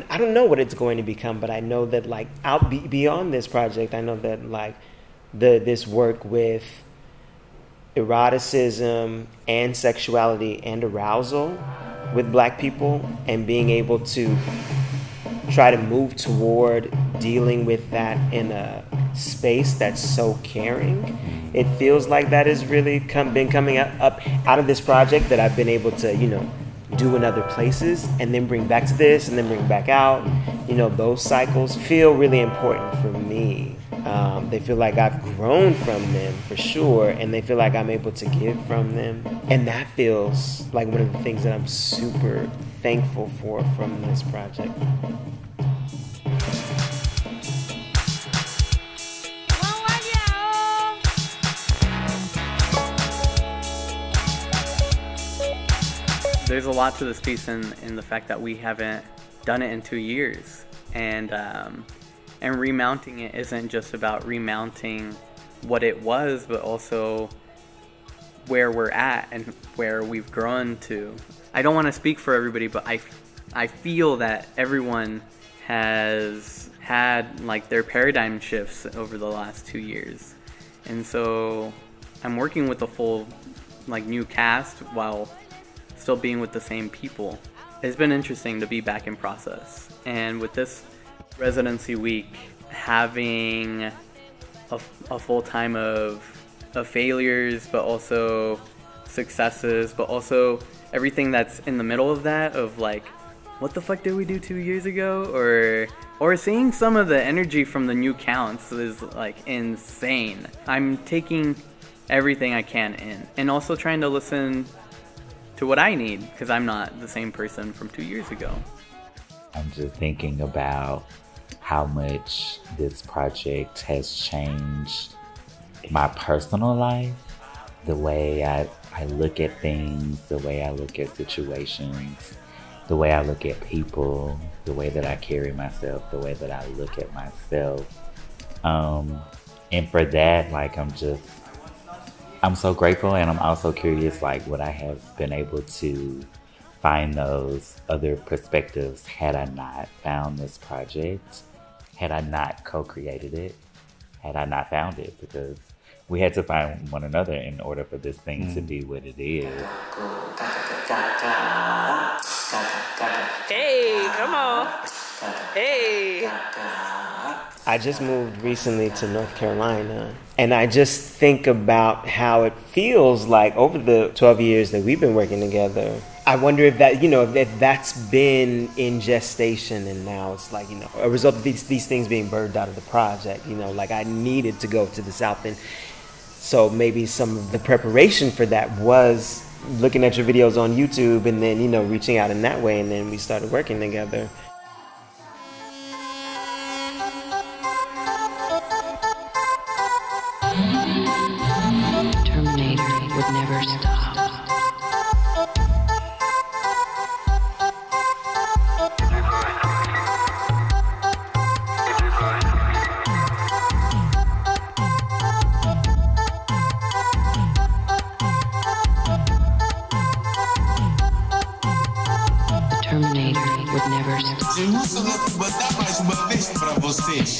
I don't know what it's going to become, but I know that like beyond this project, I know that like this work with eroticism and sexuality and arousal with Black people, and being able to try to move toward dealing with that in a space that's so caring. It feels like that has really been coming up out of this project that I've been able to, do in other places, and then bring back to this, and then bring back out. Those cycles feel really important for me. They feel like I've grown from them for sure, and they feel like I'm able to give from them. And that feels like one of the things that I'm super thankful for from this project. There's a lot to this piece in the fact that we haven't done it in 2 years, and remounting it isn't just about remounting what it was, but also where we're at and where we've grown to. I don't want to speak for everybody, but I feel that everyone has had like their paradigm shifts over the last 2 years, and so I'm working with a full like new cast while still being with the same people. It's been interesting to be back in process, and with this residency week, having a full time of failures, but also successes, but also everything that's in the middle of that, of like, what the fuck did we do 2 years ago? Or seeing some of the energy from the new counts is like insane. I'm taking everything I can in, and also trying to listen to what I need, because I'm not the same person from 2 years ago. I'm just thinking about how much this project has changed my personal life, the way I look at things, the way I look at situations, the way I look at people, the way that I carry myself, the way that I look at myself. And for that, like, I'm so grateful, and I'm also curious, like, would I have been able to find those other perspectives had I not found this project, had I not co-created it, had I not found it, because we had to find one another in order for this thing to be what it is. Hey, come on. Hey. I just moved recently to North Carolina, and I just think about how it feels like over the 12 years that we've been working together. I wonder if that, if that's been in gestation, and now it's like, a result of these things being birthed out of the project, like I needed to go to the South. And so maybe some of the preparation for that was looking at your videos on YouTube, and then, reaching out in that way, and then we started working together. Terminator would never stop. The Terminator would never stop. Jerusalem, vou dar mais uma vez pra vocês.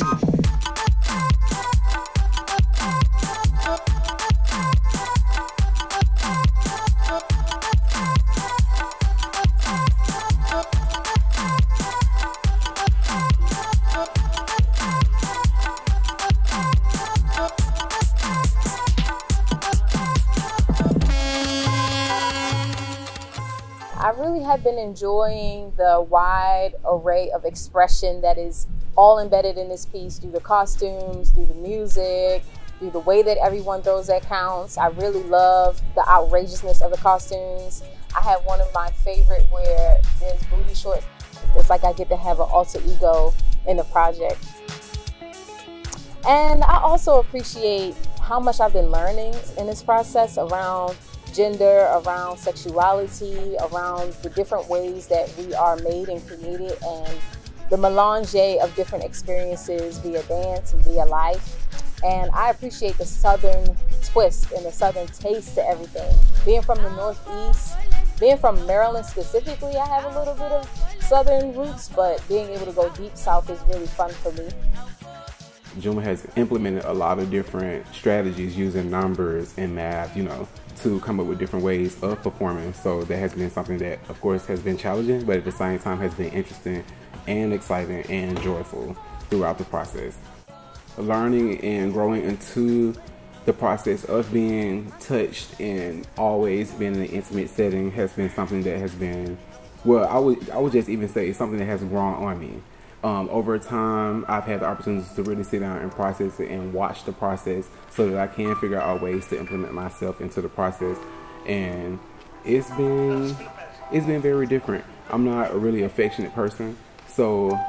I really have been enjoying the wide array of expression that is all embedded in this piece, through the costumes, through the music, through the way that everyone throws their counts. I really love the outrageousness of the costumes. I have one of my favorite where there's booty shorts. It's like I get to have an alter ego in the project. And I also appreciate how much I've been learning in this process around gender, around sexuality, around the different ways that we are made and created, and the melange of different experiences via dance and via life. And I appreciate the Southern twist and the Southern taste to everything. Being from the Northeast, being from Maryland specifically, I have a little bit of Southern roots, but being able to go deep South is really fun for me. Juma has implemented a lot of different strategies using numbers and math, to come up with different ways of performing. So that has been something that, of course, has been challenging, but at the same time has been interesting and exciting and joyful throughout the process. Learning and growing into the process of being touched and always being in an intimate setting has been something that has been, well, I would just even say it's something that has grown on me. Over time, I've had the opportunity to really sit down and process it and watch the process so that I can figure out ways to implement myself into the process. And it's been very different. I'm not a really affectionate person, so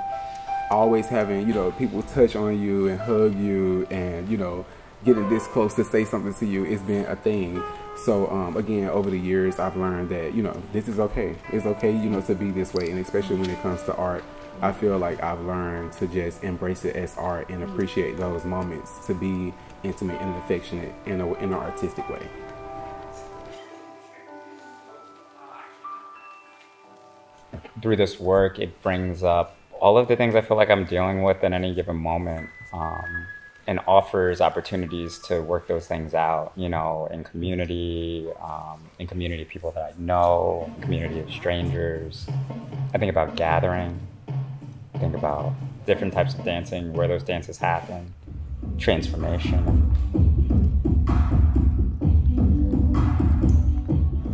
always having, people touch on you and hug you and, getting this close to say something to you, it's been a thing. So again, over the years, I've learned that, this is okay. It's okay, to be this way. And especially when it comes to art, I feel like I've learned to just embrace it as art and appreciate those moments to be intimate and affectionate in an artistic way. Through this work, it brings up all of the things I feel like I'm dealing with in any given moment, and offers opportunities to work those things out, in community people that I know, community of strangers. I think about gathering. I think about different types of dancing, where those dances happen, transformation.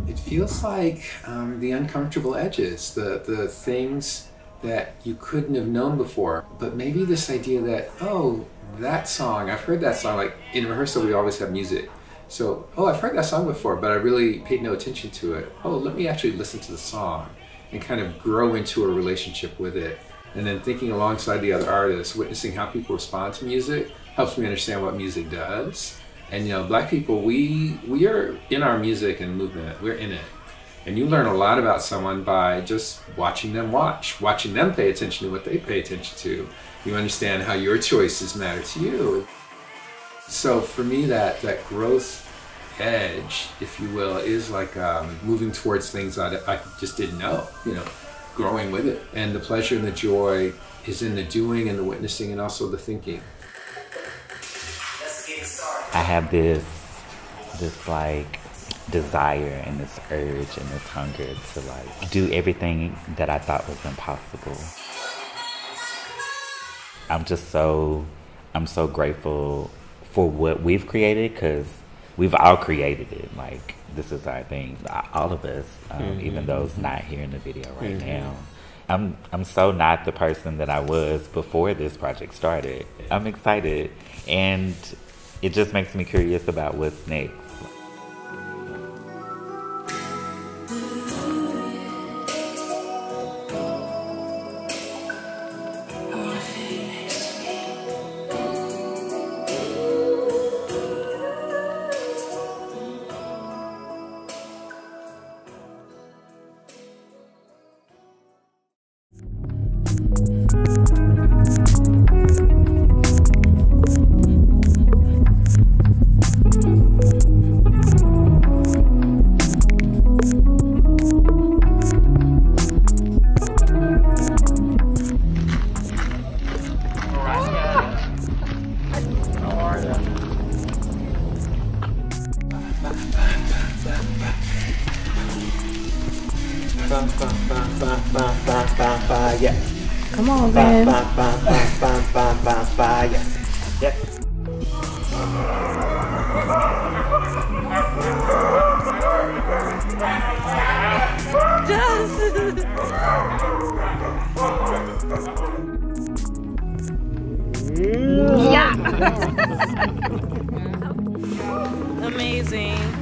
It feels like the uncomfortable edges, the things that you couldn't have known before, but maybe this idea that, oh, that song, I've heard that song, like in rehearsal we always have music. So, oh, I've heard that song before, but I really paid no attention to it. Oh, let me actually listen to the song and kind of grow into a relationship with it. And then thinking alongside the other artists, witnessing how people respond to music helps me understand what music does. And Black people, we are in our music and movement, we're in it. And you learn a lot about someone by just watching them watching them pay attention to what they pay attention to. You understand how your choices matter to you. So for me, that growth edge, if you will, is like moving towards things that I just didn't know, growing with it. And the pleasure and the joy is in the doing and the witnessing and also the thinking. I have this like desire and this urge and this hunger to like do everything that I thought was impossible. I'm so grateful for what we've created, because we've all created it. Like, this is our thing, all of us, even those not here in the video right now. I'm so not the person that I was before this project started. I'm excited, and it just makes me curious about what's next. Yeah. Come on, man. Yeah. Yeah. Amazing.